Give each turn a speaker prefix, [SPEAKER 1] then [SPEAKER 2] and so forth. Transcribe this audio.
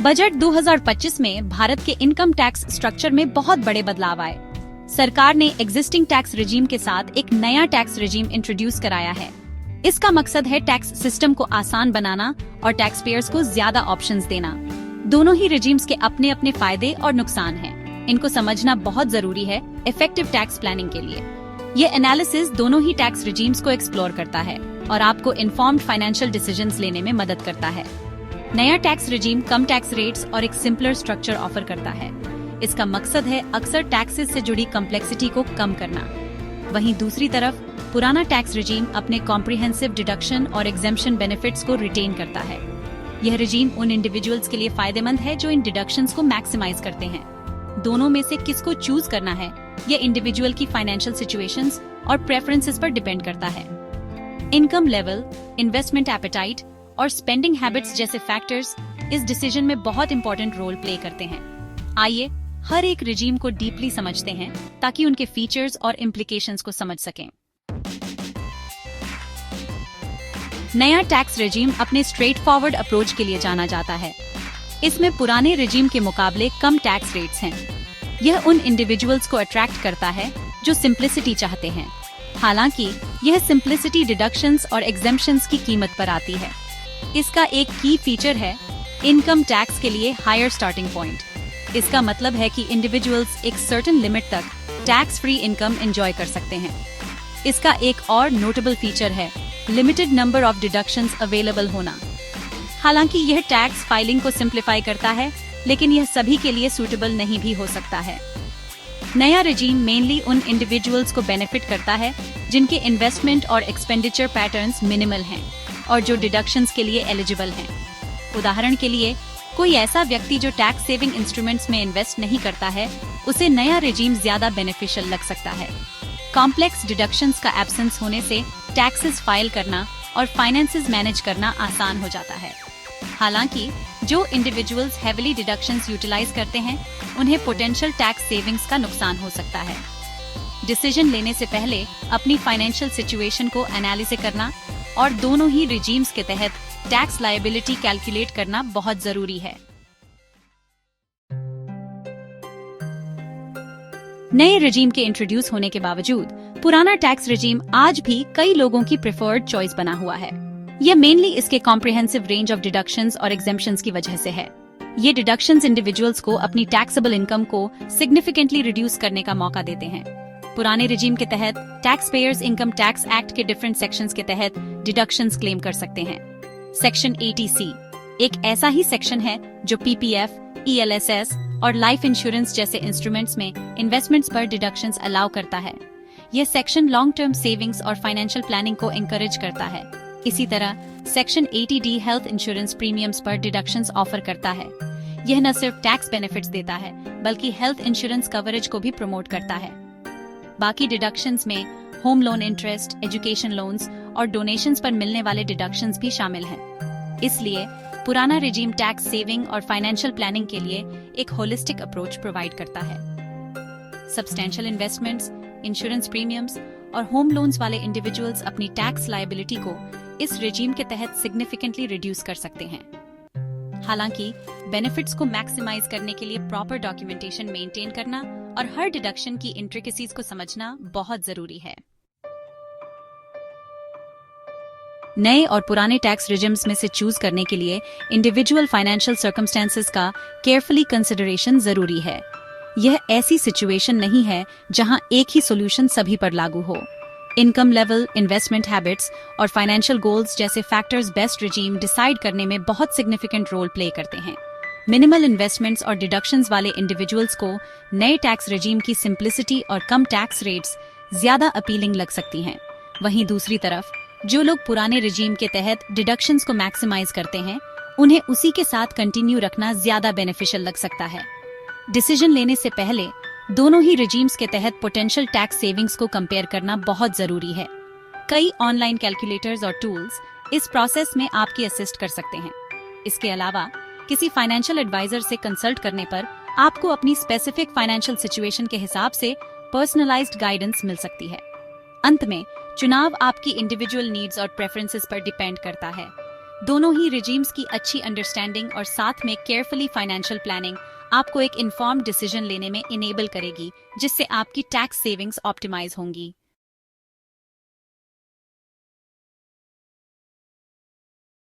[SPEAKER 1] Budget 2025 में भारत के income tax structure में बहुत बड़े बदलाव आए। सरकार ने एग्जिस्टिंग टैक्स रिजीम के साथ एक नया टैक्स रिजीम इंट्रोड्यूस कराया है। इसका मकसद है टैक्स सिस्टम को आसान बनाना और टैक्स पेयर्स को ज्यादा ऑप्शंस देना। दोनों ही रिजीम्स के अपने अपने फायदे और नुकसान हैं। इनको समझना बहुत जरूरी है इफेक्टिव टैक्स प्लानिंग के लिए। ये एनालिसिस दोनों ही टैक्स रिजीम्स को एक्सप्लोर करता है और आपको इन्फॉर्म्ड फाइनेंशियल डिसीजंस लेने में मदद करता है। नया टैक्स रिजीम कम टैक्स रेट्स और एक सिंपलर स्ट्रक्चर ऑफर करता है। इसका मकसद है अक्सर टैक्सेस से जुड़ी कम्प्लेक्सिटी को कम करना। वहीं दूसरी तरफ पुराना टैक्स रिजीम अपने कॉम्प्रिहेंसिव डिडक्शन और एग्जेम्पशन बेनिफिट्स को रिटेन करता है। यह रिजीम उन इंडिविजुअल्स के लिए फायदेमंद है जो इन डिडक्शंस को मैक्सिमाइज करते हैं। दोनों में से किसको चूज करना है यह इंडिविजुअल की फाइनेंशियल सिचुएशंस और प्रेफरेंसेस पर डिपेंड करता है। इनकम लेवल, इन्वेस्टमेंट एपेटाइट और स्पेंडिंग हैबिट्स जैसे फैक्टर्स इस डिसीजन में बहुत इंपॉर्टेंट रोल प्ले करते हैं। आइए हर एक रिजीम को डीपली समझते हैं ताकि उनके फीचर्स और इम्प्लीकेशंस को समझ सकें। नया टैक्स रिजीम अपने स्ट्रेट फॉरवर्ड अप्रोच के लिए जाना जाता है। इसमें पुराने रिजीम के मुकाबले कम टैक्स रेट्स हैं। यह उन इंडिविजुअल्स को अट्रैक्ट करता है जो सिंप्लिसिटी चाहते हैं। हालांकि यह सिंप्लिसिटी डिडक्शंस और एग्जेम्पशंस की कीमत पर आती है। इसका एक की फीचर है इनकम टैक्स के लिए हायर स्टार्टिंग पॉइंट। इसका मतलब है कि इंडिविजुअल्स एक सर्टेन लिमिट तक टैक्स फ्री इनकम एंजॉय कर सकते हैं। इसका एक और नोटेबल फीचर है limited number of deductions available होना। हालांकि यह टैक्स फाइलिंग को सिंप्लीफाई करता है, लेकिन यह सभी के लिए सूटेबल नहीं भी हो सकता है। नया रिजीम मेनली उन इंडिविजुअल्स को बेनिफिट करता है जिनके इन्वेस्टमेंट और एक्सपेंडिचर पैटर्न्स मिनिमल हैं और जो डिडक्शंस के लिए एलिजिबल हैं। उदाहरण के लिए कोई ऐसा व्यक्ति जो टैक्स सेविंग इंस्ट्रूमेंट्स में इन्वेस्ट नहीं करता है, उसे नया रिजीम ज्यादा बेनिफिशियल लग सकता है। कॉम्प्लेक्स डिडक्शंस का एब्सेंस होने से टैक्सेस फाइल करना और फाइनेंसेस मैनेज करना आसान हो जाता है। हालांकि जो इंडिविजुअल्स हेविली डिडक्शंस यूटिलाइज करते हैं, उन्हें पोटेंशियल टैक्स सेविंग्स का नुकसान हो सकता है। डिसीजन लेने से पहले अपनी फाइनेंशियल सिचुएशन को एनालिसिस करना और दोनों ही रिजीम्स के तहत टैक्स लायबिलिटी कैलकुलेट करना बहुत जरूरी है। नए रिजीम के इंट्रोड्यूस होने के बावजूद पुराना टैक्स रिजीम आज भी कई लोगों की प्रेफर्ड चॉइस बना हुआ है। यह मेनली इसके कॉम्प्रिहेंसिव रेंज ऑफ डिडक्शंस और एग्जेम्पशंस की वजह से है। ये डिडक्शंस इंडिविजुअल्स को अपनी टैक्सेबल इनकम को सिग्निफिकेंटली रिड्यूस करने का मौका देते हैं। पुराने रिजीम के तहत tax payers income tax act के डिफरेंट सेक्शंस के तहत डिडक्शंस क्लेम कर सकते हैं। सेक्शन 80C एक ऐसा ही सेक्शन है जो पीपीएफ, ईएलएसएस और लाइफ इंश्योरेंस जैसे इंस्ट्रूमेंट्स में इन्वेस्टमेंट्स पर डिडक्शंस अलाउ करता है। यह सेक्शन लॉन्ग टर्म सेविंग्स और फाइनेंशियल प्लानिंग को एनकरेज करता है। इसी तरह section 80D health insurance premiums पर डिडक्शंस ऑफर करता है। यह न सिर्फ टैक्स बेनिफिट्स देता है बल्कि हेल्थ इंश्योरेंस कवरेज को भी प्रमोट करता है। बाकी डिडक्शंस में home loan interest, education loans और डोनेशंस पर मिलने वाले डिडक्शंस भी शामिल हैं। इसलिए पुराना रिजीम टैक्स सेविंग और फाइनेंशियल प्लानिंग के लिए एक होलिस्टिक अप्रोच प्रोवाइड करता है। सब्सटेंशियल इन्वेस्टमेंट्स, इंश्योरेंस प्रीमियम्स और होम लोन्स वाले इंडिविजुअल्स अपनी टैक्स लायबिलिटी को इस रिजीम के तहत सिग्निफिकेंटली रिड्यूस कर सकते हैं। हालांकि बेनिफिट्स को मैक्सिमाइज करने के लिए प्रॉपर डॉक्यूमेंटेशन मेंटेन करना और हर डिडक्शन की इंट्रिकेसीज को समझना बहुत जरूरी है। नए और पुराने टैक्स रिजिम्स में से चूज करने के लिए इंडिविजुअल फाइनेंशियल सर्कमस्टेंसेस का केयरफुली कंसिडरेशन जरूरी है। यह ऐसी सिचुएशन नहीं है जहां एक ही सॉल्यूशन सभी पर लागू हो। इनकम लेवल, इन्वेस्टमेंट हैबिट्स और फाइनेंशियल गोल्स जैसे फैक्टर्स बेस्ट रिजीम डिसाइड करने में बहुत सिग्निफिकेंट रोल प्ले करते हैं। मिनिमल इन्वेस्टमेंट्स और डिडक्शंस वाले इंडिविजुअल्स को नए टैक्स रिजीम की सिंप्लिसिटी और कम टैक्स रेट्स ज्यादा अपीलिंग लग सकती हैं। वहीं दूसरी तरफ जो लोग पुराने रिजीम के तहत डिडक्शंस को मैक्सिमाइज करते हैं, उन्हें उसी के साथ कंटिन्यू रखना ज्यादा बेनिफिशियल लग सकता है। डिसीजन लेने से पहले दोनों ही रिजीम्स के तहत पोटेंशियल टैक्स सेविंग्स को कंपेयर करना बहुत जरूरी है। कई ऑनलाइन कैलकुलेटर्स और टूल्स इस प्रोसेस में आपकी असिस्ट कर सकते हैं। इसके अलावा किसी फाइनेंशियल एडवाइजर से कंसल्ट करने पर आपको अपनी स्पेसिफिक फाइनेंशियल सिचुएशन के हिसाब से पर्सनलाइज्ड गाइडेंस मिल सकती है। अंत में चुनाव आपकी इंडिविजुअल नीड्स और प्रेफरेंसेस पर डिपेंड करता है। दोनों ही रिजीम्स की अच्छी अंडरस्टैंडिंग और साथ में केयरफुली फाइनेंशियल प्लानिंग आपको एक इन्फॉर्म्ड डिसीजन लेने में इनेबल करेगी, जिससे आपकी टैक्स सेविंग्स ऑप्टिमाइज होंगी।